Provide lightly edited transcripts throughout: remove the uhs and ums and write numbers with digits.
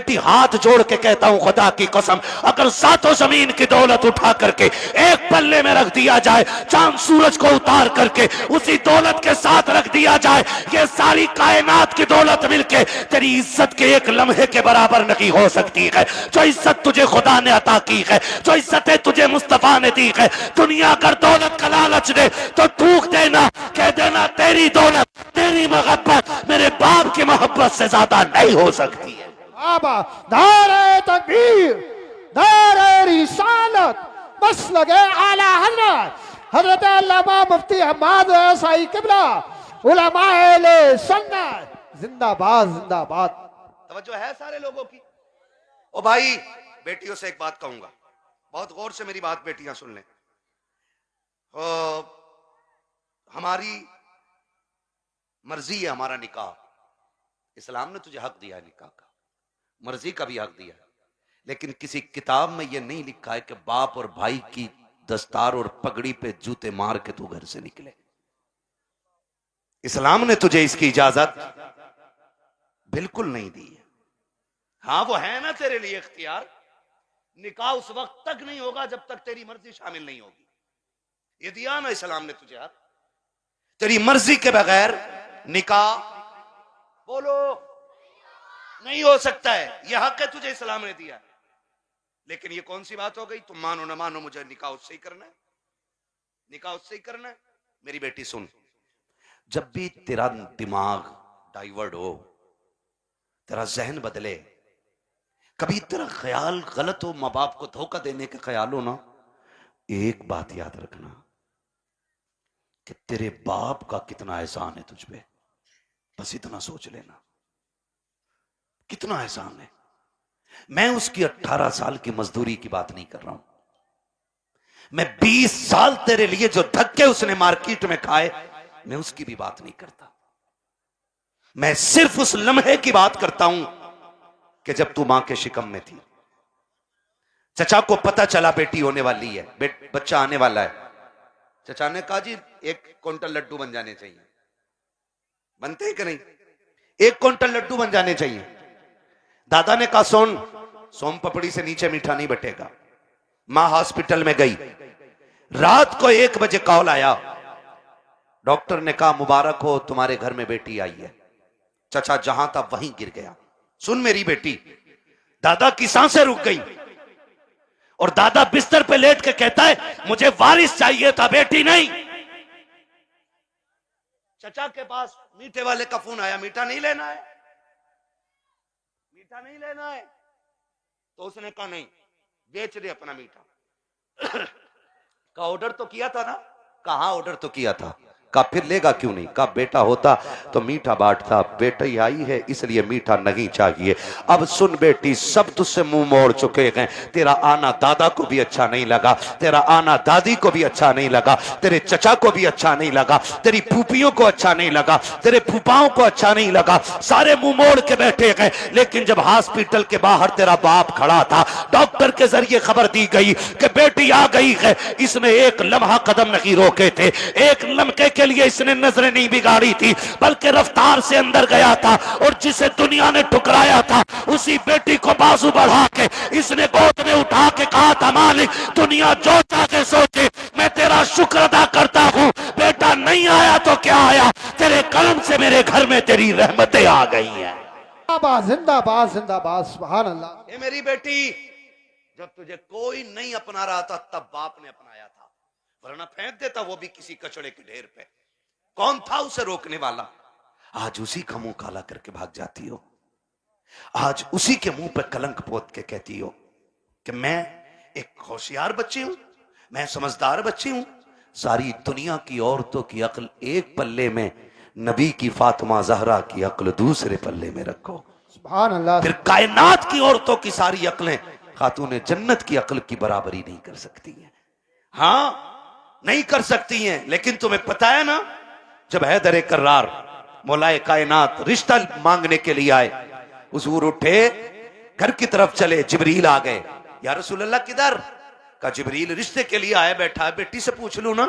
बेटी हाथ जोड़ के कहता हूं खुदा की कसम, अगर सातों जमीन की दौलत उठा करके एक पल्ले में रख दिया जाए, चांद सूरज को उतार करके उसी दौलत के साथ रख दिया जाए, ये सारी कायनात की दौलत मिलके तेरी इज्जत के एक लम्हे के बराबर नहीं हो सकती है। जो इज्जत तुझे खुदा ने अता की है, जो इज्जतें तुझे मुस्तफा ने दी है, दुनिया अगर दौलत का लालच दे तो थूक देना, कह देना तेरी दौलत, तेरी मोहब्बत मेरे बाप की मोहब्बत से ज्यादा नहीं हो सकती है। नारे तकबीर, नारे रिसालत, बस लगे आला हजरत हजरत अल्लामा मुफ्ती हम्माद साई किबला उलमाए सुन्नत जिंदाबाद जिंदाबाद। तवज्जो है सारे लोगों की। ओ भाई, बेटियों से एक बात कहूंगा, बहुत गौर से मेरी बात बेटियां सुन लें। हमारी मर्जी है हमारा निकाह, इस्लाम ने तुझे हक दिया है निकाह का, मर्जी का भी हक दिया है, लेकिन किसी किताब में यह नहीं लिखा है कि बाप और भाई की दस्तार और पगड़ी पे जूते मार के तू घर से निकले। इस्लाम ने तुझे इसकी इजाजत बिल्कुल नहीं दी है। हाँ, वो है ना तेरे लिए इख्तियार, निकाह उस वक्त तक नहीं होगा जब तक तेरी मर्जी शामिल नहीं होगी। ये दिया ना इस्लाम ने तुझे हक, तेरी मर्जी के बगैर निकाह बोलो नहीं हो सकता है। यह हक है तुझे इस्लाम ने दिया। लेकिन ये कौन सी बात हो गई, तुम मानो ना मानो मुझे निकाह उससे ही करना है, निकाह उससे ही करना है। मेरी बेटी सुन, जब भी तेरा दिमाग डाइवर्ट हो, तेरा जहन बदले, कभी तेरा ख्याल गलत हो, माँ बाप को धोखा देने का ख्याल हो ना, एक बात याद रखना कि तेरे बाप का कितना एहसान है तुझ पे। बस इतना सोच लेना, कितना एहसान है। मैं उसकी 18 साल की मजदूरी की बात नहीं कर रहा हूं, मैं 20 साल तेरे लिए जो धक्के उसने मार्केट में खाए, मैं उसकी भी बात नहीं करता। मैं सिर्फ उस लम्हे की बात करता हूं कि जब तू मां के शिकम में थी, चचा को पता चला बेटी होने वाली है, बच्चा आने वाला है। चचा ने कहा जी 1 क्विंटल लड्डू बन जाने चाहिए। बनते हैं कि नहीं? 1 क्विंटल लड्डू बन जाने चाहिए। दादा ने कहा सोन पपड़ी से नीचे मीठा नहीं बटेगा। मां हॉस्पिटल में गई, रात को 1 बजे कॉल आया, डॉक्टर ने कहा मुबारक हो तुम्हारे घर में बेटी आई है। चचा जहां था वहीं गिर गया। सुन मेरी बेटी, दादा की सांसें रुक गई और दादा बिस्तर पे लेट के कहता है मुझे वारिस चाहिए था, बेटी नहीं। चचा के पास मीठे वाले का फोन आया, मीठा नहीं लेना है, मीठा नहीं लेना है। तो उसने कहा नहीं, बेच दे अपना मीठा। का ऑर्डर तो किया था ना? कहा ऑर्डर तो किया था। का फिर लेगा क्यों नहीं? का बेटा होता तो मीठा बांटता, बेटा ही आई है इसलिए मीठा नहीं चाहिए। अब सुन बेटी, सब तुझसे मुंह मोड़ चुके हैं। तेरा आना दादा को भी अच्छा नहीं लगा, तेरा आना दादी को भी अच्छा नहीं लगा, तेरे चचा को भी अच्छा नहीं लगा, तेरी फूफियों को अच्छा नहीं लगा, तेरे फूफाओं को अच्छा नहीं लगा, सारे मुंह मोड़ के बैठे गए। लेकिन जब हॉस्पिटल के बाहर तेरा बाप खड़ा था, डॉक्टर के जरिए खबर दी गई कि बेटी आ गई है, इसने एक लम्हा कदम नहीं रोके थे, एक लम्हे के लिए इसने नजरें नहीं बिगाड़ी थी, बल्कि रफ्तार से अंदर गया था और जिसे दुनिया ने ठुकराया था उसी बेटी को बाजू बढ़ा के इसने गोद में उठा के कहा था मालिक दुनिया जो चाहे सोचे, मैं तेरा शुक्र अदा करता हूं, बेटा नहीं आया तो क्या आया, तेरे कलम से मेरे घर में तेरी रहमतें आ गई हैं। जिंदाबाद जिंदाबाद, सुभान अल्लाह। ये मेरी बेटी, जब तुझे कोई नहीं अपना रहा था तब बाप ने अपनाया था, वरना फेंक देता वो भी किसी कचड़े के ढेर पे। कौन था उसे रोकने वाला? आज उसी का मुंह काला करके भाग जाती हो, आज उसी के मुंह पे कलंक पोत के कहती हो कि मैं एक होशियार बच्ची हूं, मैं समझदार बच्ची हूं। सारी दुनिया की औरतों की अक्ल एक पल्ले में, नबी की फातिमा जहरा की अक्ल दूसरे पल्ले में रखो। सुभान अल्लाह। फिर कायनात की औरतों की सारी अक्लें खातूने जन्नत की अक्ल की बराबरी नहीं कर सकती हैं। हाँ, नहीं कर सकती हैं। लेकिन तुम्हें पता है ना, जब हैदर कर्रार मौलाए कायनात रिश्ता मांगने के लिए आए, हुजूर उठे, घर की तरफ चले, जिब्रील आ गए। या रसूल अल्लाह किधर? का जिब्रील रिश्ते के लिए आया बैठा है, बेटी से पूछ लूं ना?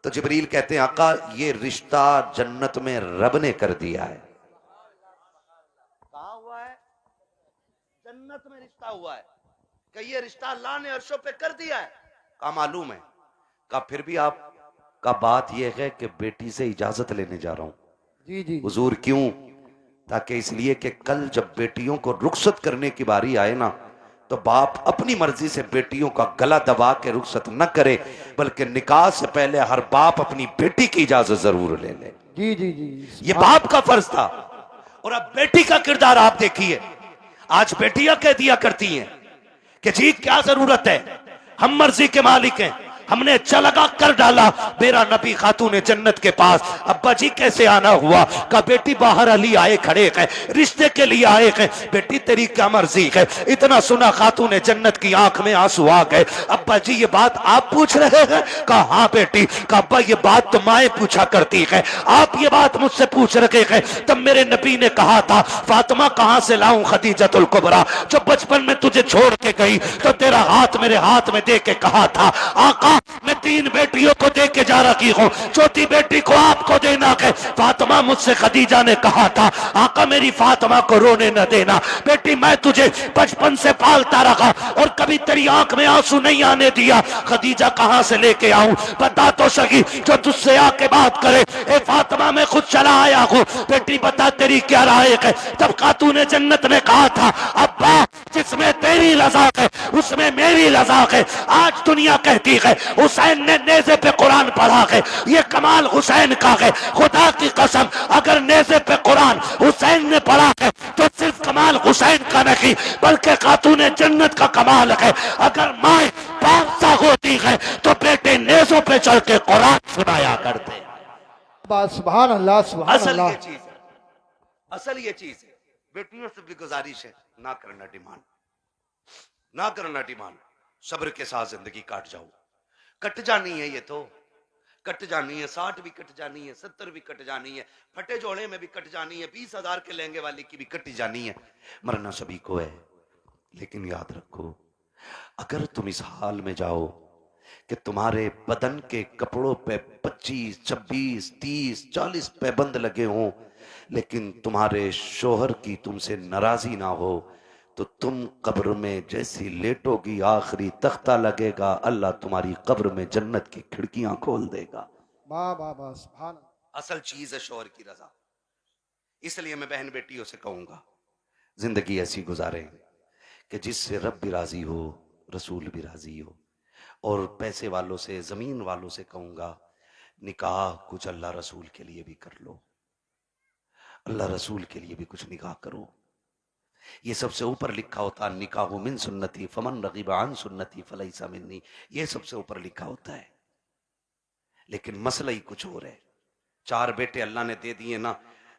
तो जिब्रील कहते हैं आका ये रिश्ता जन्नत में रब ने कर दिया है। कहा हुआ है? जन्नत में रिश्ता हुआ है, कि ये रिश्ता अल्लाह ने अर्शों पे कर दिया है। का मालूम है? का फिर भी आप का बात यह है कि बेटी से इजाजत लेने जा रहा हूं। जी जी हुजूर क्यों? ताकि इसलिए कि कल जब बेटियों को रुखसत करने की बारी आए ना, तो बाप अपनी मर्जी से बेटियों का गला दबा के रुखसत न करे, बल्कि निकाह से पहले हर बाप अपनी बेटी की इजाजत जरूर ले ले। जी जी जी ये बाप का फर्ज था। और अब बेटी का किरदार आप देखिए। आज बेटियां कह दिया करती हैं कि जी क्या जरूरत है, हम मर्जी के मालिक हैं, हमने चलगा कर डाला मेरा नबी खातून जन्नत के पास। अब्बा जी कैसे आना हुआ? का बेटी बाहर अली आए खड़े हैं, रिश्ते के लिए आए हैं। बेटी तेरी क्या मर्जी है? इतना सुना खातून जन्नत की आंख में आंसू आ गए। अब्बा जी ये बात आप पूछ रहे हैं? कहा हाँ बेटी। का अब्बा ये बात तो माए पूछा करती है, आप ये बात मुझसे पूछ रहे हैं। तब मेरे नबी ने कहा था फातिमा कहां से लाऊं खदीजतुल कुबरा, जो बचपन में तुझे छोड़ के गई तो तेरा हाथ मेरे हाथ में दे के कहा था आका मैं 3 बेटियों को दे के जा रही हूं, चौथी बेटी को आपको देना है। फातिमा मुझसे खदीजा ने कहा था आका मेरी फातिमा को रोने न देना। बेटी मैं तुझे बचपन से पालता रहा और कभी तेरी आंख में आंसू नहीं आने दिया। खदीजा कहां से लेके आऊं? बता तो सही, जो तुझसे आके बात करे। ए फातिमा मैं खुद चला आया हूं, बेटी बता तेरी क्या राय है? तब खातून जन्नत ने कहा था अब्बा जिसमें तेरी रजा है उसमें मेरी रजा है। आज दुनिया कहती है हुसैन ने नेज़े पे कुरान पढ़ा है, ये कमाल हुसैन का है। खुदा की कसम अगर नेज़े पे कुरान हुसैन ने पढ़ा है तो सिर्फ कमाल हुसैन का नहीं बल्कि खातून जन्नत का कमाल है। अगर माए पासा होती है तो बेटे नेज़ों पे चढ़ के कुरान सुनाया करते। सुभान अल्लाह सुभान असल अल्लाह। ये चीज है, असल ये चीज है। बेटियों से भी गुजारिश है ना करना डिमांड, ना करना डिमांड। सब्र के साथ जिंदगी काट जाओ। कट जानी है, ये तो कट जानी है। 60 भी कट जानी है, 70 भी कट जानी है, फटे जोड़े में भी कट जानी है, 20,000 के लहंगे वाली की भी कट जानी है। मरना सभी को है, लेकिन याद रखो अगर तुम इस हाल में जाओ कि तुम्हारे बदन के कपड़ों पे 25, 26, 30, 40 पैबंद लगे हों, लेकिन तुम्हारे शोहर की तुमसे नाराजी ना हो, तो तुम कब्र में जैसी लेटोगी आखिरी तख्ता लगेगा, अल्लाह तुम्हारी कब्र में जन्नत की खिड़कियां खोल देगा। वाह वाह वाह सुभान। असल चीज है शोहर की रजा। इसलिए मैं बहन बेटियों से कहूंगा जिंदगी ऐसी गुजारें कि जिससे रब भी राजी हो, रसूल भी राजी हो। और पैसे वालों से, जमीन वालों से कहूंगा निकाह कुछ अल्लाह रसूल के लिए भी कर लो, अल्लाह रसूल के लिए भी कुछ निकाह करो। ये सबसे ऊपर लिखा होता निकाह मिन सुन्नती फमन रगीबा अन सुन्नती फलैसा मिन्नी, ये सबसे ऊपर लिखा होता है। लेकिन मसला ही कुछ और है। 4 बेटे अल्लाह ने दे दिए ना,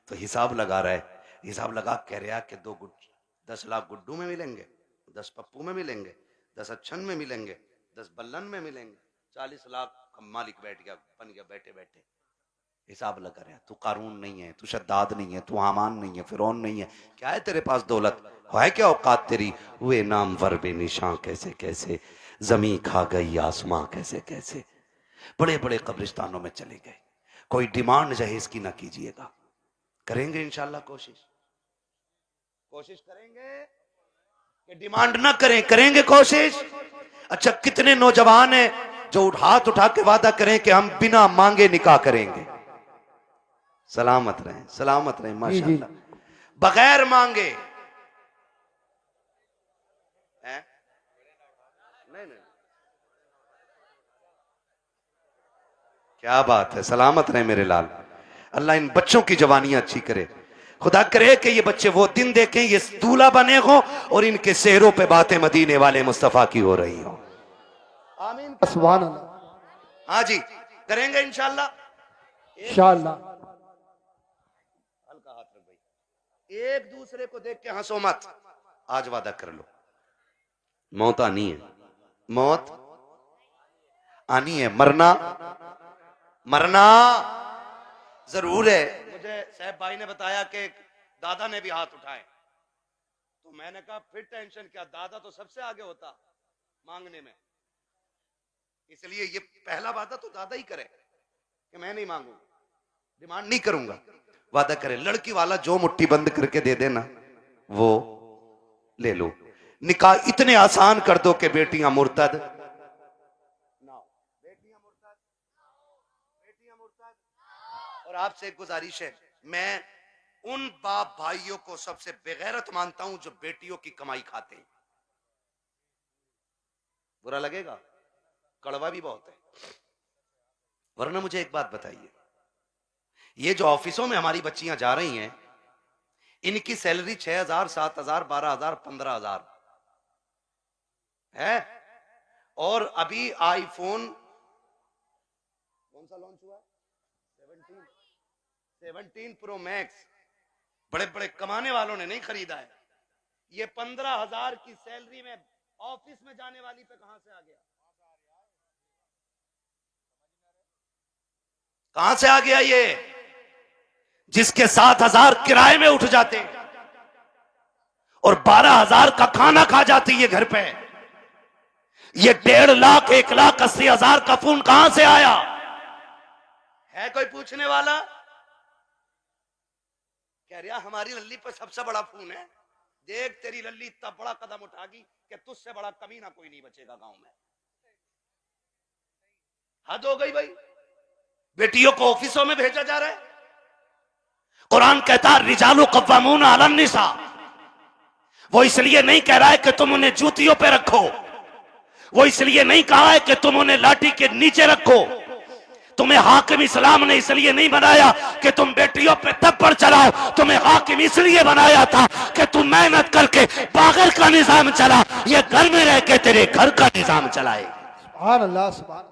तो हिसाब लगा रहा है, हिसाब लगा कह रहा कि 10 लाख गुड्डू में मिलेंगे, 10 पप्पू में मिलेंगे, 10 अच्छन में मिलेंगे, 10 बल्लन में मिलेंगे, 40 लाख का मालिक बैठ गया, बन गया बैठे बैठे। हिसाब लगा रहा है। तू कारून नहीं है, तू शद्दाद नहीं है, तू हामान नहीं है, फिरौन नहीं है। क्या है तेरे पास दौलत? है क्या औकात तेरी? हुए नाम वर बेनिशां कैसे कैसे, जमी खा गई आसमां कैसे कैसे। बड़े बड़े कब्रिस्तानों में चले गए। कोई डिमांड जहेज की ना कीजिएगा। करेंगे इंशाल्लाह कोशिश, कोशिश करेंगे कि डिमांड ना करें, करेंगे कोशिश। अच्छा कितने नौजवान हैं जो हाथ उठा के वादा करें कि हम बिना मांगे निकाह करेंगे। सलामत रहें, सलामत रहें माशाअल्लाह। बगैर मांगे हैं? नहीं नहीं, क्या बात है। सलामत रहें मेरे लाल। अल्लाह इन बच्चों की जवानियां अच्छी करे। खुदा करे कि ये बच्चे वो दिन देखें ये दूल्हा बने हो और इनके सेहरों पे बातें मदीने वाले मुस्तफा की हो रही हो। आमीन सुभान अल्लाह। हाँ जी करेंगे इंशाल्लाह। इंशाअल्लाह। हल्का हाथ रख भाई, एक दूसरे को देख के हंसो मत। आज वादा कर लो, मौत आनी है, मौत आनी है, मरना मरना जरूर है। मुझे साहब भाई ने बताया कि दादा ने भी हाथ उठाए, तो मैंने कहा फिर टेंशन क्या, दादा तो सबसे आगे होता मांगने में। इसलिए ये पहला वादा तो दादा ही करे कि मैं नहीं मांगूंगा, डिमांड नहीं करूंगा। वादा करे लड़की वाला जो मुट्ठी बंद करके दे देना वो ले लो। निकाह इतने आसान कर दो कि बेटियां मुर्तद ना हो। बेटियां मुर्तद। और आपसे एक गुजारिश है, मैं उन बाप भाइयों को सबसे बेगैरत मानता हूं जो बेटियों की कमाई खाते हैं। बुरा लगेगा, कड़वा भी बहुत है। वरना मुझे एक बात बताइए, ये जो ऑफिसों में हमारी बच्चियां जा रही हैं, इनकी सैलरी 6,000, 7,000, 12,000, 15,000 है। और अभी आईफोन कौन सा लॉन्च हुआ? 17 प्रो मैक्स बड़े बड़े कमाने वालों ने नहीं खरीदा है। ये 15,000 की सैलरी में ऑफिस में जाने वाली पे कहां से आ गया? कहां से आ गया ये, जिसके 7,000 किराए में उठ जाते और 12,000 का खाना खा जाती है घर पे। ये 1.5 लाख 1,80,000 का फोन कहां से आया? है कोई पूछने वाला? कह रहा हमारी लल्ली पर सबसे बड़ा फोन है। देख तेरी लल्ली इतना बड़ा कदम उठागी कि तुझसे बड़ा कमीना कोई नहीं बचेगा गांव में। हद हो गई भाई। बेटियों को ऑफिसों में भेजा जा रहा है। कुरान कहता है रिजालु कव्वामून अलन निसा। वो इसलिए नहीं कह रहा है कि तुम उन्हें जूतियों पे रखो, वो इसलिए नहीं कहा है कि तुम उन्हें लाठी के नीचे रखो। तुम्हें हाकिम इस्लाम ने इसलिए नहीं बनाया कि तुम बेटियों पे थप्पड़ चलाओ। तुम्हें हाकिम इसलिए बनाया था कि तुम मेहनत करके बागर का निजाम चला, ये घर में रह के तेरे घर का निजाम चलाए। सुभान अल्लाह, सुभान।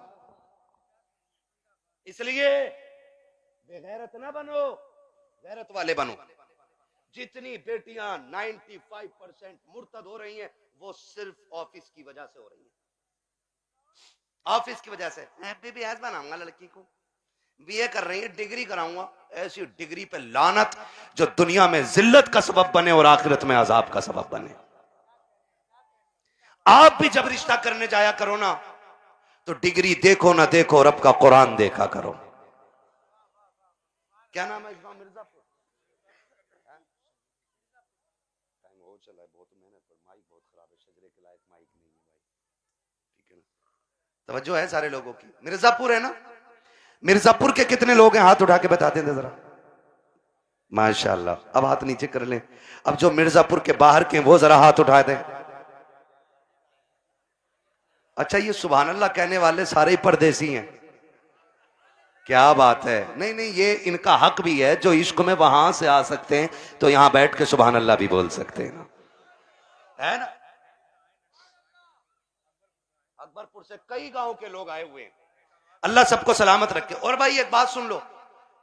इसलिए बेगैरत ना बनो, गैरत वाले बनो। जितनी बेटियां 95% मुर्तद हो रही हैं, वो सिर्फ ऑफिस की वजह से हो रही हैं। ऑफिस की वजह से बीबी ऐसा बनाऊंगा, लड़की को बीए कर रही है, डिग्री कराऊंगा। ऐसी डिग्री पे लानत जो दुनिया में जिल्लत का सबब बने और आखिरत में अजाब का सबब बने। आप भी जब रिश्ता करने जाया करो ना, तो डिग्री देखो ना देखो, रब का कुरान देखा करो। क्या नाम है इस गांव? मिर्जापुर। टाइम हो चला है, बहुत मेहनत पर माइक बहुत खराब है, शजरे के लायक माइक नहीं है भाई। ठीक है ना, तवज्जो है सारे लोगों की। मिर्जापुर है ना? मिर्जापुर के कितने लोग हैं? हाथ उठा के बता दें जरा। माशाल्लाह। अब हाथ नीचे कर लें। अब जो मिर्जापुर के बाहर के वो जरा हाथ उठा दें। अच्छा, ये सुभान अल्लाह कहने वाले सारे ही परदेसी हैं? क्या बात है। नहीं नहीं, ये इनका हक भी है। जो इश्क में वहां से आ सकते हैं तो यहां बैठ के सुभान अल्लाह भी बोल सकते हैं ना, है ना? अकबरपुर से कई गांव के लोग आए हुए हैं। अल्लाह सबको सलामत रखे। और भाई एक बात सुन लो,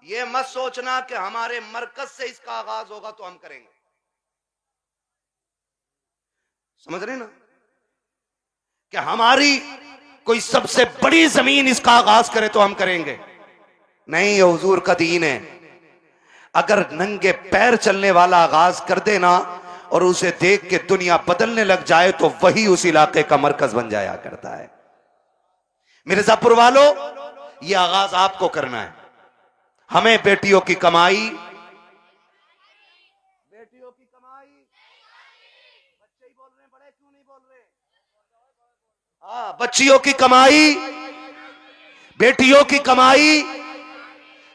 ये मत सोचना कि हमारे मरकज से इसका आगाज होगा तो हम करेंगे। समझ रहे ना कि हमारी कोई सबसे बड़ी जमीन इसका आगाज करे तो हम करेंगे? नहीं, ये हुजूर का दीन है। अगर नंगे पैर चलने वाला आगाज कर देना और उसे देख के दुनिया बदलने लग जाए तो वही उस इलाके का मरकज बन जाया करता है। मिर्जापुर वालों, ये आगाज आपको करना है। हमें बेटियों की कमाई, बच्चे ही बोल रहे हैं, बड़े क्यों नहीं बोल रहे? हाँ, बच्चियों की कमाई, बेटियों की कमाई,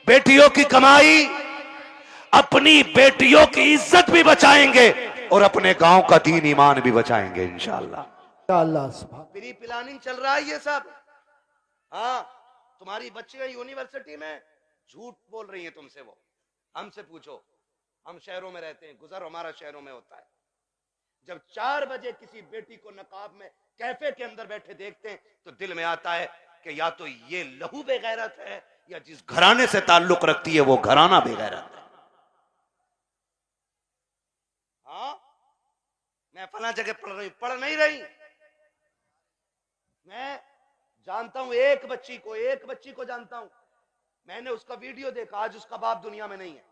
बेटियों की कमाई, अपनी बेटियों की इज्जत भी बचाएंगे और अपने गांव का दीन ईमान भी बचाएंगे इंशाअल्लाह। प्री प्लानिंग चल रहा है ये सब। हाँ, तुम्हारी बच्चियां यूनिवर्सिटी में झूठ बोल रही हैं तुमसे। वो हमसे पूछो, हम शहरों में रहते हैं, गुजर हमारा शहरों में होता है। जब 4 बजे किसी बेटी को नकाब में कैफे के अंदर बैठे देखते हैं तो दिल में आता है कि या तो ये लहू बेगैरत है या जिस घराने से ताल्लुक रखती है वो घराना बेगैरत है। हाँ, मैं फला जगह पढ़ रही, पढ़ नहीं रही। मैं जानता हूं एक बच्ची को जानता हूं। मैंने उसका वीडियो देखा, आज उसका बाप दुनिया में नहीं है,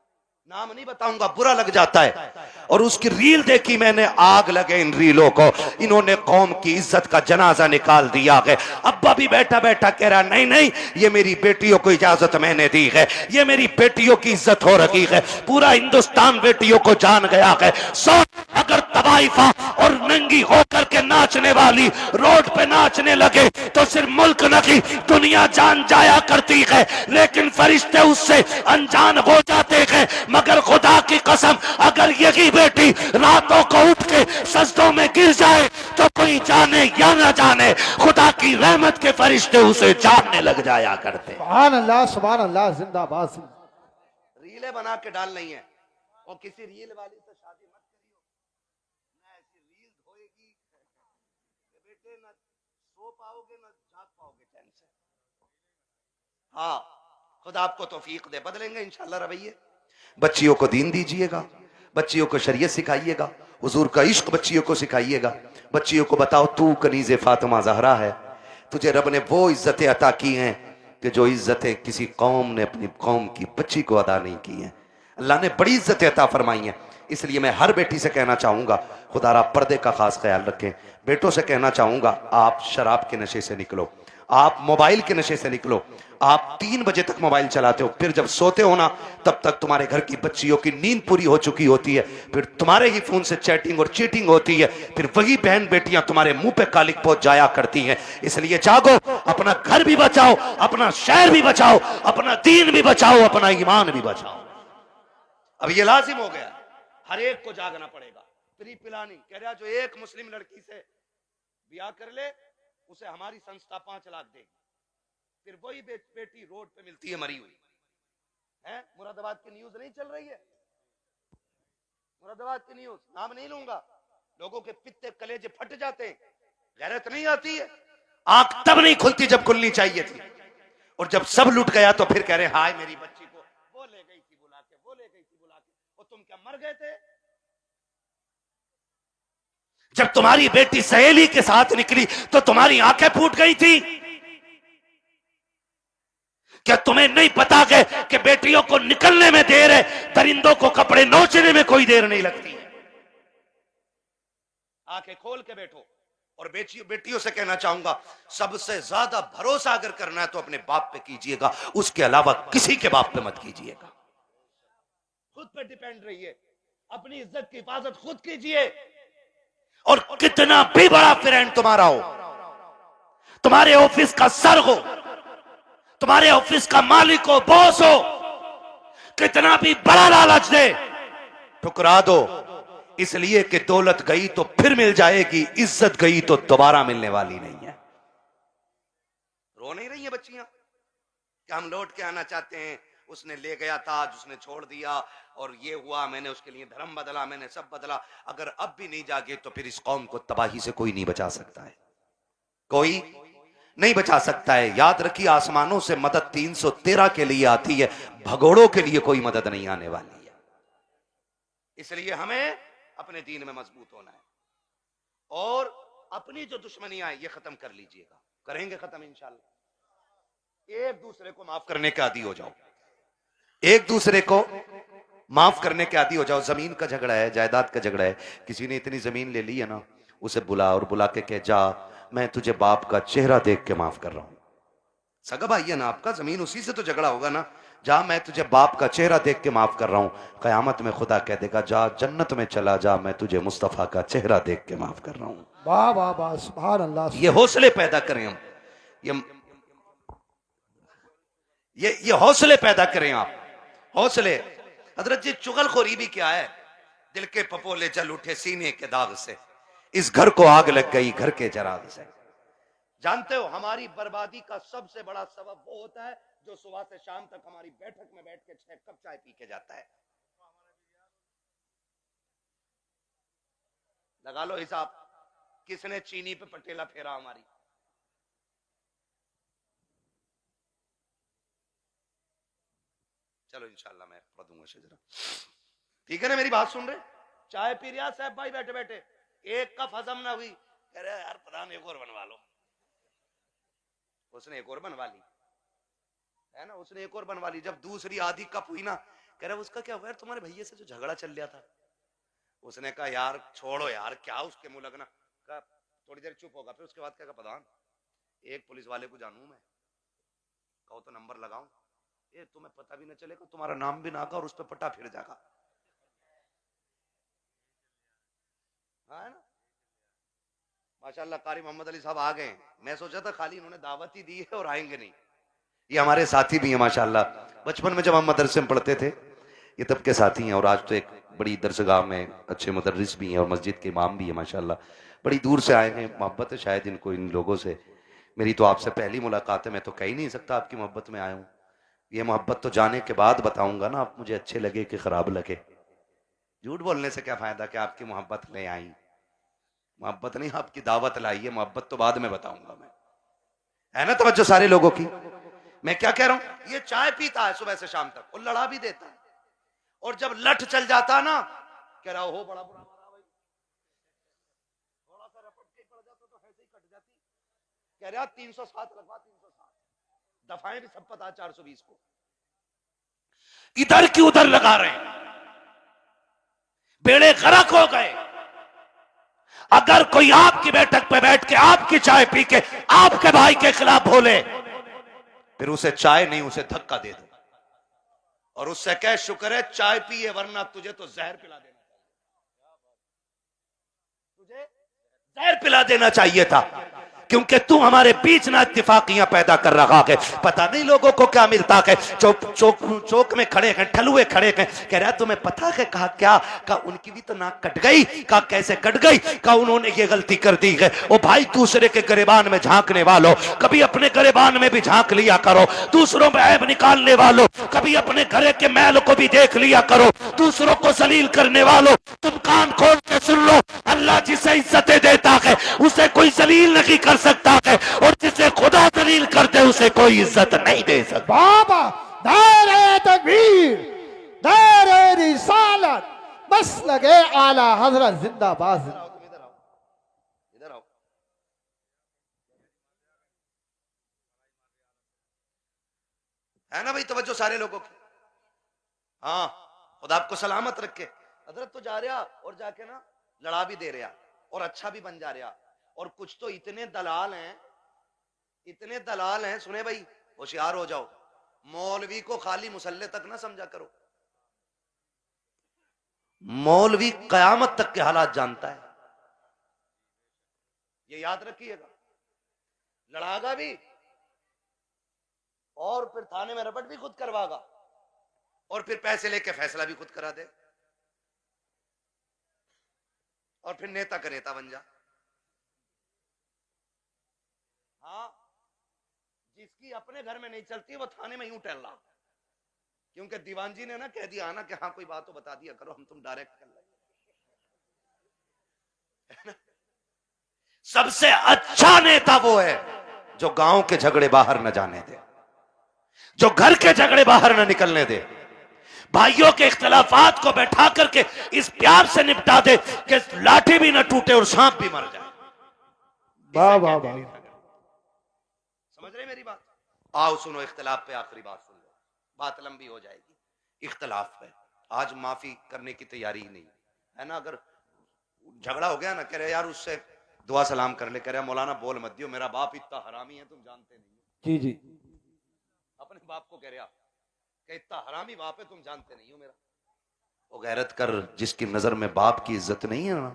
नाम नहीं बताऊंगा, बुरा लग जाता है। और उसकी रील देखी मैंने, आग लगे इन रीलों को। इन्होंने कौम की इज्जत का जनाजा निकाल दिया है। अब्बा भी बैठा बैठा कह रहा नहीं नहीं, ये मेरी बेटियों को इजाजत मैंने दी है, ये मेरी बेटियों की इज्जत हो रही है। पूरा हिंदुस्तान बेटियों को जान गया है। सो अगर तबाही ताइफा और नंगी होकर के नाचने वाली रोड पे नाचने लगे तो सिर्फ मुल्क नहीं दुनिया जान जाया करती है, लेकिन फरिश्ते उससे अनजान हो जाते हैं। मगर खुदा की कसम, अगर यही बेटी रातों को उठ के सजदों में गिर जाए तो कोई जाने या ना जाने खुदा की रहमत के फरिश्ते उसे जानने लग जाया करते। सुभान अल्लाह, जिंदाबाद। रीलें बना के डाल नहीं है, और किसी रील वाली से शादी मत करियो, ना ऐसी रील होएगी कि बेटे ना सो पाओगे ना जाग पाओगे चैन से। हाँ, खुदा आपको तौफीक दे, बदलेंगे इंशाल्लाह रवैये। बच्चियों को दीन दीजिएगा, बच्चियों को शरीयत सिखाइएगा, हुजूर का इश्क बच्चियों को सिखाइएगा। बच्चियों को बताओ तू कनीज़े फातिमा ज़हरा है, तुझे रब ने वो इज्जतें अता की हैं कि जो इज्जतें किसी कौम ने अपनी कौम की बच्ची को अदा नहीं की हैं। अल्लाह ने बड़ी इज्जतें अता फरमाई हैं। इसलिए मैं हर बेटी से कहना चाहूंगा, खुदारा पर्दे का खास ख्याल रखें। बेटों से कहना चाहूंगा, आप शराब के नशे से निकलो, आप मोबाइल के नशे से निकलो। आप 3 बजे तक मोबाइल चलाते हो, फिर जब सोते हो ना तब तक तुम्हारे घर की बच्चियों की नींद पूरी हो चुकी होती है, फिर तुम्हारे ही फोन से चैटिंग और चीटिंग होती है, फिर वही बहन बेटियां तुम्हारे मुंह पे कालिक पहुंच जाया करती हैं। इसलिए जागो, अपना घर भी बचाओ, अपना शहर भी बचाओ, अपना दीन भी बचाओ, अपना ईमान भी बचाओ। अब ये लाजिम हो गया, हर एक को जागना पड़ेगा। प्री प्लानिंग कह रहा, जो एक मुस्लिम लड़की से ब्याह कर ले उसे हमारी संस्था 5 लाख देगी। फिर वही बेटी रोड पे मिलती है मरी हुई है। मुरादाबाद की न्यूज नहीं चल रही है, मुरादाबाद की न्यूज, नाम नहीं लूंगा, लोगों के पित्ते कलेजे फट जाते हैं, गैरत नहीं आती है। आंख तब नहीं खुलती जब खुलनी चाहिए थी, और जब सब लुट गया तो फिर कह रहे हाय मेरी बच्ची को वो ले गई थी बुला के, वो ले गई थी बुला के, और तुम क्या मर गए थे? जब तुम्हारी बेटी सहेली के साथ निकली तो तुम्हारी आंखें फूट गई थी। क्या तुम्हें नहीं पता कि बेटियों को निकलने में देर है, दरिंदों को कपड़े नोचने में कोई देर नहीं लगती है? आंखें खोल के बैठो। और बेटियों से कहना चाहूंगा, सबसे ज्यादा भरोसा अगर करना है तो अपने बाप पे कीजिएगा, उसके अलावा किसी के बाप पे मत कीजिएगा। खुद पे डिपेंड रहिए, अपनी इज्जत की हिफाजत खुद कीजिए। और कितना भी बड़ा फ्रेंड तुम्हारा हो, तुम्हारे ऑफिस का सर हो, तुम्हारे ऑफिस का मालिक हो, बॉस हो, कितना भी बड़ा लालच दे, ठुकरा दो। इसलिए कि दौलत गई तो फिर मिल जाएगी, इज्जत गई तो दोबारा मिलने वाली नहीं है। रो नहीं रही है बच्चियां कि हम लौट के आना चाहते हैं, उसने ले गया था, उसने छोड़ दिया, और ये हुआ, मैंने उसके लिए धर्म बदला, मैंने सब बदला। अगर अब भी नहीं जागे तो फिर इस कौम को तबाही से कोई नहीं बचा सकता है, कोई नहीं बचा सकता है। याद रखिए, आसमानों से मदद 313 के लिए आती है, भगोड़ों के लिए कोई मदद नहीं आने वाली है। इसलिए हमें अपने दीन में मजबूत होना है, और अपनी जो दुश्मनियां हैं ये खत्म कर लीजिएगा, करेंगे खत्म इंशाल्लाह। एक दूसरे को माफ करने के आदी हो जाओ, एक दूसरे को माफ करने के आदी हो जाओ। जमीन का झगड़ा है, जायदाद का झगड़ा है, किसी ने इतनी जमीन ले ली है ना, उसे बुला और बुला के कह, जा मैं तुझे बाप का चेहरा देख के माफ कर रहा हूं। सगा भाई है ना आपका, जमीन उसी से तो झगड़ा होगा ना, जा मैं तुझे बाप का चेहरा देख के माफ कर रहा हूं। कयामत में खुदा कह देगा, जा जन्नत में चला जा, मैं तुझे मुस्तफा का चेहरा देख के माफ कर रहा हूं। वाह वाह वाह, सुभान अल्लाह। ये हौसले पैदा करें हम, ये हौसले पैदा करें आप, हौसले। हजरत जी, चुगलखोरी भी क्या है? दिल के पपोले जल उठे सीने के दाग से, इस घर को आग लग गई घर के जराग से। जानते हो, हमारी बर्बादी का सबसे बड़ा सबब वो होता है जो सुबह से शाम तक हमारी बैठक में बैठ के 6 कप चाय पी के जाता है। लगा लो हिसाब, किसने चीनी पे पटेला फेरा हमारी। चलो इंशाल्लाह मैं पढ़ दूंगा शजरा, ठीक है ना? मेरी बात सुन रहे? चाय पी रहा साहब भाई बैठे बैठे, एक कप हजम ना हुई, कह रहे यार प्रधान एक और बनवा लो। उसने एक और बनवा ली है ना, उसने एक और बनवा ली। जब दूसरी आधी कप हुई ना, कह रहे उसका क्या हुआ यार, तुम्हारे भैया से जो झगड़ा चल रहा था। उसने कहा यार छोड़ो यार, क्या उसके मुंह लगना। कहा थोड़ी देर चुप होगा, फिर उसके बाद क्या, प्रधान एक पुलिस वाले को जानू मैं, कहो तो नंबर लगाऊं, ये तुम्हें पता भी न चलेगा, तुम्हारा नाम भी ना आगा, और उस पर पट्टा फिर जाएगा। हाँ है ना। माशाल्लाह कारी मोहम्मद अली साहब आ गए। मैं सोचा था खाली इन्होंने दावत ही दी है और आएंगे नहीं। ये हमारे साथी भी हैं माशाल्लाह। बचपन में जब हम मदरसे में पढ़ते थे ये तब के साथी हैं, और आज तो एक बड़ी दरसगाह में अच्छे मुदर्रिस भी हैं और मस्जिद के इमाम भी हैं माशाल्लाह। बड़ी दूर से आए हैं, मोहब्बत है शायद इनको इन लोगों से। मेरी तो आपसे पहली मुलाकात है, मैं तो कह ही नहीं सकता आपकी मोहब्बत में आया हूँ। ये मोहब्बत तो जाने के बाद बताऊंगा ना, आप मुझे अच्छे लगे कि खराब लगे। झूठ बोलने से क्या फायदा कि आपकी मोहब्बत ले आई। मोहब्बत नहीं, आपकी दावत लाई है, मोहब्बत तो बाद में बताऊंगा मैं। है ना तवज्जो सारे लोगों की। मैं क्या कह रहा हूं, ये चाय पीता है सुबह से शाम तक और लड़ा भी देता है, और जब लठ चल जाता ना कह रहा हो बड़ा बुरा मारा भाई, थोड़ा सा रपट के पड़ जाता तो ऐसे ही कट जाती। कह रहा 307 लगवा, 307 दफाएं भी सब पता 420 को इधर की उधर लगा रहे हैं, बेड़े गर्क हो गए। अगर कोई आपकी बैठक पे बैठ के आपकी चाय पी के आपके भाई के खिलाफ बोले, फिर उसे चाय नहीं उसे धक्का दे दो और उससे कह शुक्र है चाय पिए, वरना तुझे तो जहर पिला देना चाहिए, तुझे जहर पिला देना चाहिए था, क्योंकि तू हमारे बीच ना इत्तेफाकियां पैदा कर रहा है। पता नहीं लोगों को क्या मिलता है। चौक में खड़े हैं, ठलुए खड़े हैं, कह रहा तुम्हें पता है। कहा क्या? कहा उनकी भी तो नाक कट गई। कहा कैसे कट गई? कहा उन्होंने ये गलती कर दी है। ओ भाई दूसरे के गिरेबान में झांकने वालों, कभी अपने गिरेबान में भी झांक लिया करो। दूसरों में ऐब निकालने वालों, कभी अपने घरे के मैल को भी देख लिया करो। दूसरों को जलील करने वालों, तुम कान खोल के सुन लो, अल्लाह जिसे इज्जतें देता है उसे कोई जलील नहीं कर सकता है, और जिसे खुदा जलील करते उसे कोई इज्जत नहीं दे सकता। बाबा नारे तकबीर, नारे रिसालत, बस लगे आला हजरत जिंदाबाद। इधर आओ, इधर आओ। है ना भाई तवज्जो सारे लोगों की। हाँ खुदा आपको सलामत रखे। हजरत तो जा रहा और जाके ना लड़ा भी दे रहा और अच्छा भी बन जा रहा। और कुछ तो इतने दलाल हैं, इतने दलाल हैं, सुने भाई होशियार हो जाओ। मौलवी को खाली मुसल्ले तक ना समझा करो। मौलवी कयामत तक के हालात जानता है, ये याद रखिएगा। लड़ागा भी और फिर थाने में रपट भी खुद करवागा और फिर पैसे लेके फैसला भी खुद करा दे और फिर नेता का नेता बन जा। हाँ जिसकी अपने घर में नहीं चलती वो थाने में यूं टहल रहा, क्योंकि दीवान जी ने ना कह दिया ना कि हाँ कोई बात तो बता दिया करो, हम तुम डायरेक्ट कर लेंगे। सबसे अच्छा नेता वो है जो गांव के झगड़े बाहर न जाने दे, जो घर के झगड़े बाहर न निकलने दे, भाइयों के इख्तलाफात को बैठा करके इस प्यार से निपटा दे कि लाठी भी न टूटे और सांप भी मर जाए। वाह वाह वाह, समझ रहे मेरी बात? आओ सुनो, इख्तलाफ पे आखिरी बात सुन लो, बात लंबी हो जाएगी। इख्तलाफ पे आज माफी करने की तैयारी ही नहीं है ना। अगर झगड़ा हो गया ना, कह रहे यार उससे दुआ सलाम कर ले, कह रहे मौलाना बोल मत दियो, मेरा बाप इतना हरामी है तुम जानते नहीं। जी जी, अपने बाप को कह रहा कि इतना हरामी बाप है तुम जानते नहीं हो मेरा। वो गैरत कर, जिसकी नजर में बाप की इज्जत नहीं है ना,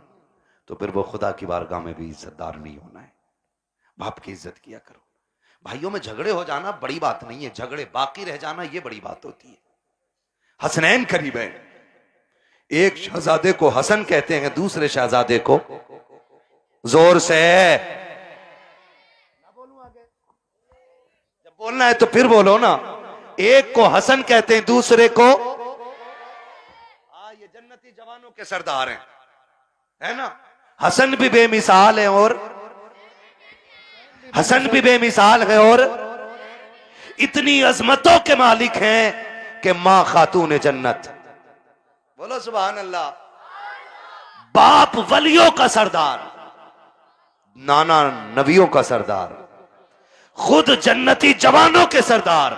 तो फिर वो खुदा की बारगाह में भी इज्जतदार नहीं होना है। बाप की इज्जत किया करो। भाइयों में झगड़े हो जाना बड़ी बात नहीं है, झगड़े बाकी रह जाना ये बड़ी बात होती है। हसनैन करीब है, एक शहजादे को हसन कहते हैं, दूसरे शहजादे को जोर से ना बोलूं आगे, जब बोलना है तो फिर बोलो ना। एक को हसन कहते हैं, दूसरे को ये जन्नती जवानों के सरदार हैं, है ना। हसन भी बेमिसाल है और हसन भी बेमिसाल है और इतनी अजमतों के मालिक हैं कि मां खातून जन्नत। बोलो सुभान अल्लाह। बाप वलियों का सरदार, नाना नबियों का सरदार, खुद जन्नती जवानों के सरदार,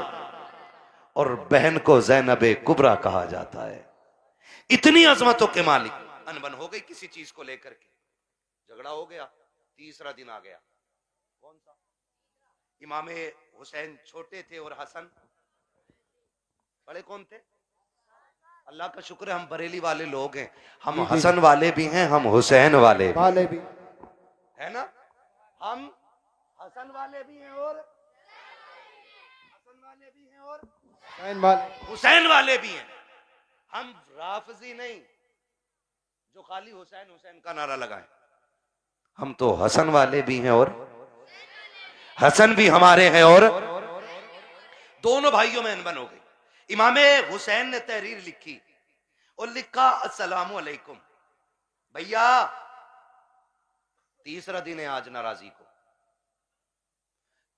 और बहन को ज़ैनबे कुबरा कहा जाता है। इतनी अजमतों के मालिक। अनबन हो गई किसी चीज को लेकर के, झगड़ा हो गया, तीसरा दिन आ गया। कौन सा? इमाम हुसैन छोटे थे और हसन बड़े। कौन थे? अल्लाह का शुक्र है हम बरेली वाले लोग हैं, हम जी, जी, हसन वाले भी हैं, हम हुसैन वाले भी वाले भी है ना। हम हसन वाले भी हैं और हसन वाले भी हैं और हुसैन वाले। हुसैन वाले भी हैं। हम राफजी नहीं जो खाली हुसैन हुसैन का नारा लगाएं, हम तो हसन वाले भी हैं और हसन भी हमारे हैं, और दोनों भाइयों में अनबन हो गई। इमामे हुसैन ने तहरीर लिखी और लिखा अस्सलामु अलैकुम भैया, तीसरा दिन है आज नाराजी को।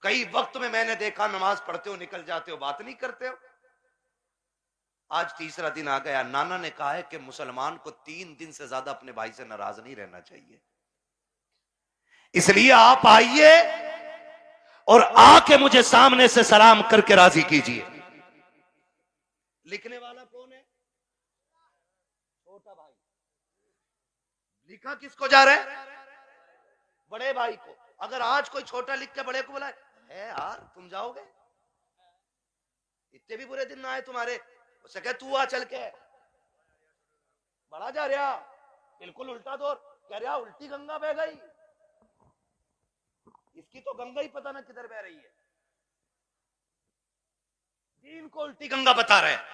कई वक्त में मैंने देखा नमाज पढ़ते हो निकल जाते हो, बात नहीं करते हो। आज तीसरा दिन आ गया। नाना ने कहा है कि मुसलमान को 3 दिन से ज्यादा अपने भाई से नाराज नहीं रहना चाहिए, इसलिए आप आइए और आके मुझे सामने से सलाम करके राजी कीजिए। लिखने वाला कौन है? छोटा भाई। लिखा किसको जा रहा है? बड़े भाई को। अगर आज कोई छोटा लिख के बड़े को बोला है यार तुम जाओगे, इतने भी बुरे दिन ना आए तुम्हारे, उससे कह तू आ चल के, बड़ा जा रहा बिल्कुल उल्टा दौर, कह रहा उल्टी गंगा बह गई, इसकी तो गंगा ही पता ना किधर बह रही है, दीन को उल्टी गंगा बता रहे हैं।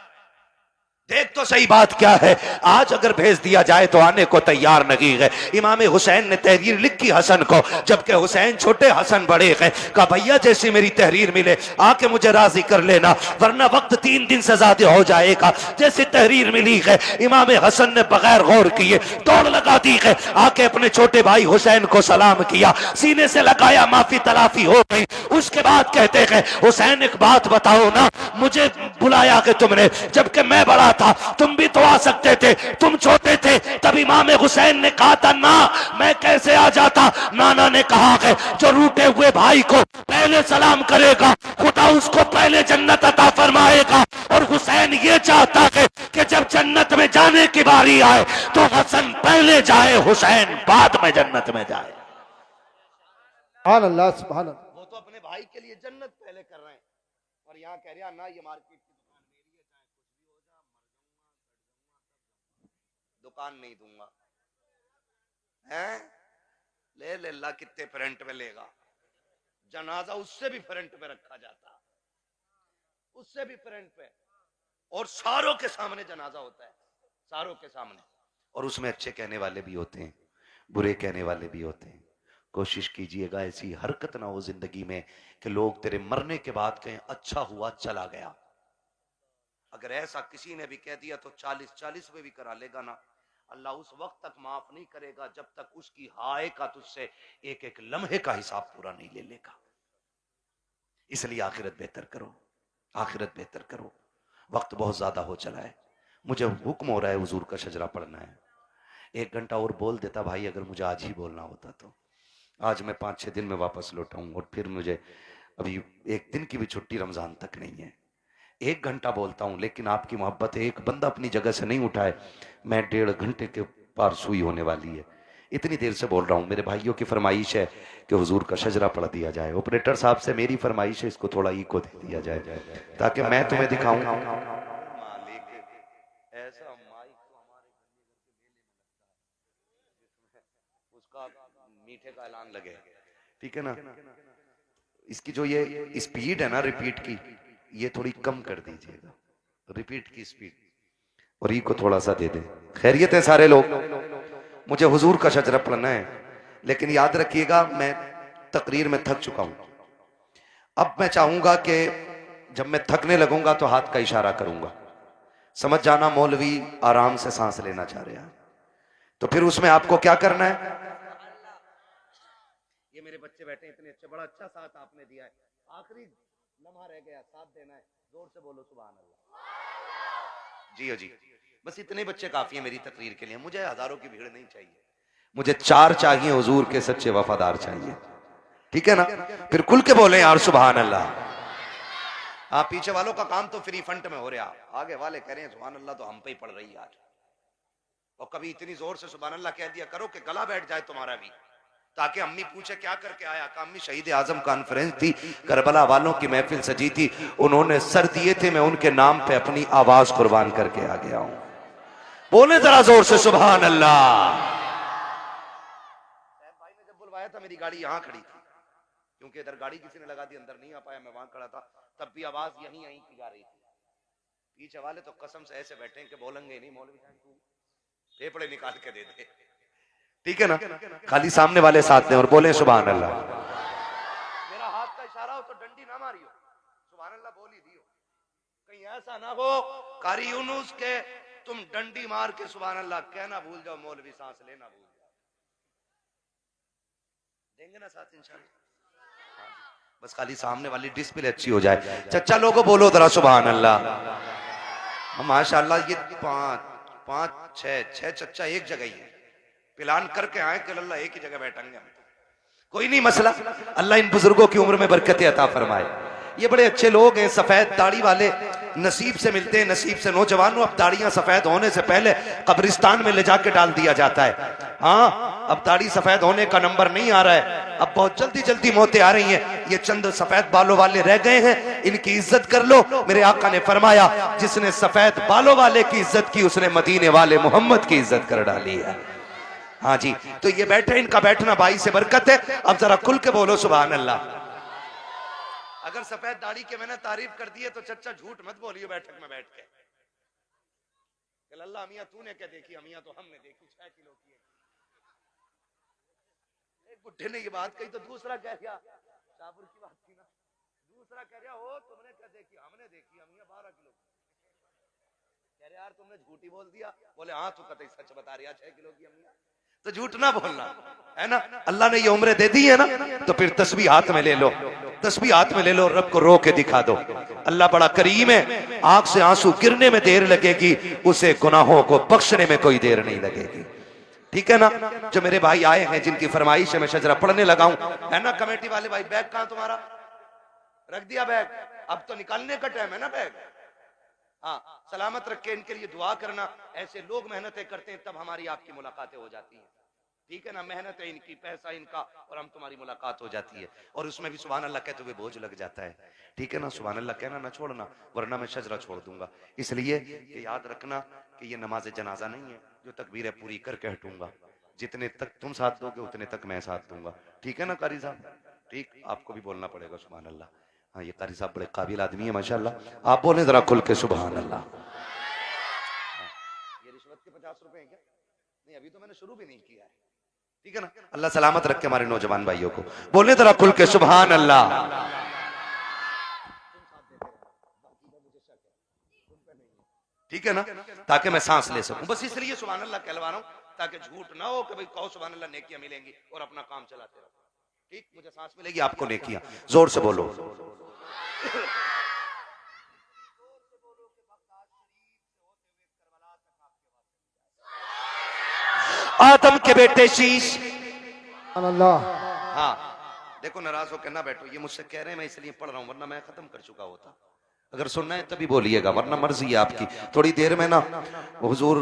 देख तो सही बात क्या है। आज अगर भेज दिया जाए तो आने को तैयार नहीं है। इमाम हुसैन ने तहरीर लिखी हसन को, जबकि हुसैन छोटे हसन बड़े हैं। कहा भैया जैसी मेरी तहरीर मिले आके मुझे राजी कर लेना, वरना वक्त 3 दिन से ज्यादा हो जाएगा। जैसी तहरीर मिली है इमाम हसन ने बगैर गौर किए दौड़ लगा दी है, आके अपने छोटे भाई हुसैन को सलाम किया, सीने से लगाया, माफी तलाफी हो गई। उसके बाद कहते हैं हुसैन एक बात बताओ ना, मुझे बुलाया कि तुमने, जबकि मैं बड़ा था, तुम भी तो आ सकते थे, तुम छोटे थे। तब इमाम हुसैन ने कहा था ना मैं कैसे आ जाता। नाना ने कहा है जो रूठे हुए भाई को पहले सलाम करेगा खुदा उसको पहले जन्नत अता फरमाएगा। और हुसैन ये चाहता है कि जब जन्नत में जाने की बारी आए तो हसन पहले जाए, हुसैन बाद में जन्नत में जाए। सुभान अल्लाह, सुभान अल्लाह। वो तो अपने भाई के लिए जन्नत पहले कर रहे हैं, और यहाँ कह रहा ना ये मार्केट की दुकान मेरी है, चाहे कुछ भी हो जाए, मर जाऊंगा, दुकान नहीं दूंगा। हैं ले ले ला, कितने फ्रंट में लेगा। जनाजा उससे भी फ्रंट पे रखा जाता, उससे भी फ्रंट पे, और सारों के सामने जनाजा होता है, सारों के सामने। और उसमें अच्छे कहने वाले भी होते हैं, बुरे कहने वाले भी होते हैं। कोशिश कीजिएगा ऐसी हरकत ना हो जिंदगी में कि लोग तेरे मरने के बाद कहें अच्छा हुआ चला गया। अगर ऐसा किसी ने भी कह दिया तो 40-40 में भी करा लेगा ना, अल्लाह उस वक्त तक माफ नहीं करेगा जब तक उसकी हाय का तुझसे एक एक लम्हे का हिसाब पूरा नहीं ले लेगा। इसलिए आखिरत बेहतर करो, आखिरत बेहतर करो। वक्त बहुत ज्यादा हो चला है, मुझे हुक्म हो रहा है हुजूर का शजरा पढ़ना है। 1 घंटा और बोल देता भाई, अगर मुझे आज ही बोलना होता तो। आज मैं 5-6 दिन में वापस लौटाऊं, और फिर मुझे अभी 1 दिन की भी छुट्टी रमजान तक नहीं है। 1 घंटा बोलता हूं, लेकिन आपकी मोहब्बत है, एक बंदा अपनी जगह से नहीं उठाए, मैं 1.5 घंटे के पार सुई होने वाली है। इतनी देर से बोल रहा हूं। मेरे भाइयों की फरमाइश है कि हुजूर का शजरा पढ़ दिया जाए। ऑपरेटर साहब से मेरी फरमाइश है इसको थोड़ा इको दे दिया जाए, ताकि मैं तुम्हें दिखाऊं। ऐसा माइक तो हमारे उसका मीठे का ऐलान लगे, ठीक है ना। इसकी जो ये स्पीड है ना रिपीट की, ये थोड़ी कम कर दीजिएगा, रिपीट की स्पीड, और ई को थोड़ा सा दे दे। खैरियत है सारे लोग? मुझे हुजूर का शजरा पढ़ना है, लेकिन याद रखिएगा मैं तकरीर में थक चुका हूं। अब मैं चाहूंगा कि जब मैं थकने लगूंगा तो हाथ का इशारा करूंगा, समझ जाना मौलवी आराम से सांस लेना चाह रहे हैं। तो फिर उसमें आपको क्या करना है? ये मेरे बच्चे बैठे इतने अच्छे, बड़ा अच्छा साथ आपने दिया है, आखिरी लम्हा रह गया, साथ देना है, जोर से बोलो सुभान अल्लाह। जी जी, बस इतने बच्चे काफी है मेरी तकरीर के लिए, मुझे हजारों की भीड़ नहीं चाहिए, मुझे 4 चाहिए हुजूर के सच्चे वफादार चाहिए, ठीक है ना। फिर खुल के बोले यार सुभान अल्लाह। हाँ, पीछे वालों का काम तो फ्री फंड में हो रहा, आगे वाले कह रहे हैं सुभान अल्लाह तो हम पे ही पड़ रही है आज। और कभी इतनी जोर से सुभान अल्लाह कह दिया करो कि गला बैठ जाए तुम्हारा भी, ताकि अम्मी पूछे क्या करके आया, कहा अम्मी शहीद आजम कॉन्फ्रेंस थी, करबला वालों की महफिल सजी थी, उन्होंने सर दिए थे, मैं उनके नाम पे अपनी आवाज कुर्बान करके आ गया हूं। बोले जरा जोर से सुभान अल्लाह। भाई ने जब बुलवाया था मेरी गाड़ी यहां खड़ी थी, क्योंकि इधर गाड़ी किसी ने लगा दी, अंदर नहीं आ पाया, मैं वहां खड़ा था, तब भी आवाज यहीं यहीं की जा रही थी। पीछे वाले तो कसम से ऐसे बैठे कि बोलेंगे नहीं, मौलवी साहब तू फेफड़े निकाल के दे दे, ठीक है ना, खाली सामने वाले साथ दें और बोले सुभान अल्लाह। मेरा हाथ का इशारा हो तो डंडी ना मारियो, सुभान अल्लाह बोल ही दियो, कहीं ऐसा ना हो कारी यूनुस के तुम डंडी मार के सुभान अल्लाह कहना भूल जाओ, मौलवी सांस लेना भूल जाओ। देंगे ना साथ इंशाल्लाह, बस खाली सामने वाली डिस्प्ले अच्छी हो जाए। चचा लोगों बोलो जरा सुभान अल्लाह। माशाअल्लाह ये पांच छह चचा एक जगह ही है, प्लान करके आए कि अल्लाह एक ही जगह बैठेंगे हम, कोई नहीं मसला, अल्लाह इन बुजुर्गों की उम्र में बरकत अता फरमाए। ये बड़े अच्छे लोग हैं, सफेद दाढ़ी वाले, नसीब से मिलते हैं, नसीब से। नौजवानों अब दाढ़ियां सफेद होने से पहले कब्रिस्तान में ले जाके डाल दिया जाता है। हाँ, अब दाढ़ी सफेद होने का नंबर नहीं आ रहा है, अब बहुत जल्दी जल्दी मौतें आ रही हैं। ये चंद सफेद बालों वाले रह गए हैं, इनकी इज्जत कर लो। मेरे आका ने फरमाया जिसने सफेद बालों वाले की इज्जत की, उसने मदीने वाले मोहम्मद की इज्जत कर डाली है। हाँ जी, तो ये बैठे, इनका बैठना भाई से बरकत है। अब जरा खुल के बोलो सुभान अल्लाह। अगर सफेद दाढ़ी के मैंने तारीफ कर दी है तो चचा झूठ मत बोलियो बैठक में बैठ के, अल्लाह मियां तूने क्या देखी, मियां तो हमने देखी 6 किलो की। एक बुढ़े ने ये बात कही तो दूसरा कह गया, शाहपुर की बात थी ना, दूसरा कह रहा हो तुमने क्या देखी, हमने देखी, मियां 12 किलो की। कह रहे यार तुमने झूठी बोल दिया, बोले हाँ तू कतई सच बता रही है, 6 किलो की मियां, तो झूठ ना बोलना है ना। अल्लाह ने ये उम्र दे दी है ना, तो फिर तस्बीह हाथ में ले लो, तस्बीह हाथ में ले लो, रब को रो के दिखा दो। अल्लाह बड़ा करीम है, आंख से आंसू गिरने में देर लगेगी, उसे गुनाहों को बख्शने में कोई देर नहीं लगेगी, ठीक है ना। जो मेरे भाई आए हैं जिनकी फरमाइश है मैं शजरा पढ़ने लगा हूं, है ना। कमेटी वाले भाई बैग कहां तुम्हारा, रख दिया बैग, अब तो निकालने का टाइम है ना बैग। हाँ, सलामत रख के इनके लिए दुआ करना। ऐसे लोग मेहनतें करते हैं तब हमारी आपकी मुलाकातें हो जाती हैं, ठीक है ना। मेहनत है इनकी, पैसा इनका, और हम तुम्हारी मुलाकात हो जाती है, और उसमें भी सुभान अल्लाह कहते हुए बोझ लग जाता है, ठीक है ना। सुभान अल्लाह कहना ना छोड़ना, वरना मैं शजरा छोड़ दूंगा। इसलिए कि याद रखना कि ये नमाज जनाजा नहीं है जो तकबीरें पूरी करके हटूंगा, जितने तक तुम साथ दोगे उतने तक मैं साथ दूंगा, ठीक है ना कारी साहब। ठीक, आपको भी बोलना पड़ेगा सुभान अल्लाह। हाँ, ये कारी साहब बड़े काबिल आदमी है माशाल्लाह, आप बोले जरा खुल के सुभान अल्लाह। ये रिश्वत के 50 रुपए हैं क्या? नहीं, अभी तो मैंने शुरू भी नहीं किया है, ठीक है ना। अल्लाह सलामत रखे हमारे नौजवान भाइयों को, बोले जरा खुल के सुभान अल्लाह। ठीक है ना, ताकि मैं सांस ले सकूं, बस इसलिए सुभान अल्लाह कहलवा रहा हूं, ताकि झूठ ना हो कि भाई कहो सुभान अल्लाह नेकियां मिलेंगी और अपना काम चलाते रहो। ठीक, मुझे सांस मिलेगी, आपको नेकियां। जोर से बोलो। आदम के बेटे शीश। अल्लाह। हाँ, देखो नाराज होकर ना बैठो, ये मुझसे कह रहे हैं मैं इसलिए पढ़ रहा हूं, वरना मैं खत्म कर चुका होता। अगर सुनना है तभी बोलिएगा, वरना मर्जी है आपकी। थोड़ी देर में ना हुजूर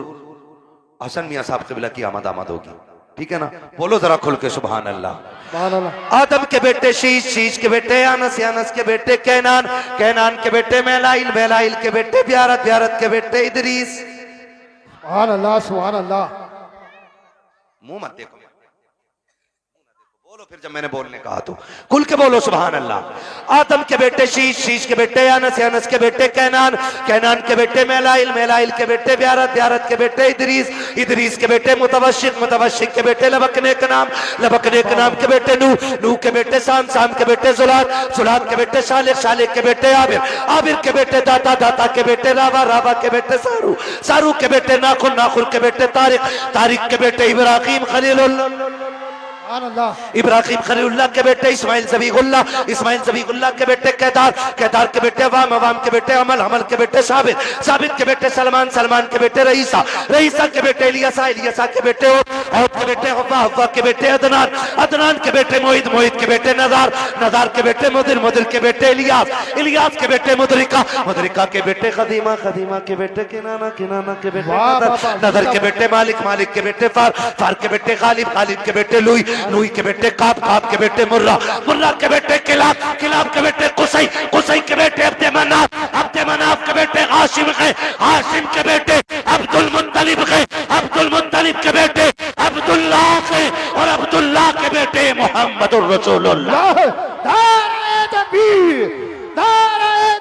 हसन मियां साहब क़िबला की आमद होगी, ठीक है ना। बोलो जरा खुल के सुभान अल्लाह। आदम के बेटे शीश, शीश के बेटे अनस, अनस के बेटे कैनान, कैनान के बेटे मैलाइल, मैलाइल के बेटे ब्यारत, ब्यारत के बेटे इदरीस। सुभान अल्लाह, सुभान अल्लाह। मुंह मत देखो, बोलो फिर जब मैंने बोलने कहा तो खुल के बोलो सुभान अल्लाह। आदम के बेटे शीश, शीश के बेटे अनस, अनस के बेटे कैनान, कैनान के बेटे मैलाइल, मैलाइल के बेटे ब्यारत, ब्यारत के बेटे इदरीस, इदरीस के बेटे मुतवशिक, मुतवशिक के बेटे लबकने का नाम, लबकने के नाम के बेटे नूह, नूह के बेटे शाम, शाम के बेटे जुलाद, जुलाद के बेटे शालिक, शालिक के बेटे आबिर, आबिर के बेटे दाता, दाता के बेटे रावा, रावा के बेटे सारू, सारू के बेटे नाखुन, नाखुन के बेटे तारिक, तारिक के बेटे इब्राहिम खलीलुल्लाह, इब्राहिम खलीलुल्लाह के बेटे इस्माइल ज़बीहुल्लाह, इस्माइल ज़बीहुल्लाह के बेटे केदार, केदार के बेटे अवाम, अवाम के बेटे अमल, अमल के बेटे साबित, साबित के बेटे सलमान, सलमान के बेटे रईसा, रईसा के बेटे इलियासा, इलियासा के बेटे औद के बेटे हव्वा, हव्वा के बेटे अदनान, अदनान के बेटे मोहित, मोहित के बेटे नज़ार, नज़ार के बेटे मुदिर, मुदिर के बेटे इलियास, इलियास के बेटे मुदरिका, मुदरिका के बेटे खदीमा, खदीमा के बेटे किनाना, किनाना के बेटे नदर, नदर के बेटे मालिक, मालिक के बेटे फार, फार के बेटे गालिब, गालिब के बेटे लुई, नूही के बेटे काब, काब के बेटे मुर्रा, मुर्रा के बेटे किलाब, किलाब के बेटे कुसै, कुसै के बेटे अब्दे मनाफ, अब्दे मनाफ के बेटे हाशिम गए, हाशिम के बेटे अब्दुल मुत्तलिब गए, अब्दुल मुत्तलिब के बेटे अब्दुल्लाह गए और अब्दुल्लाह के बेटे मोहम्मदुर रसूलुल्लाह। नारे तकबीर,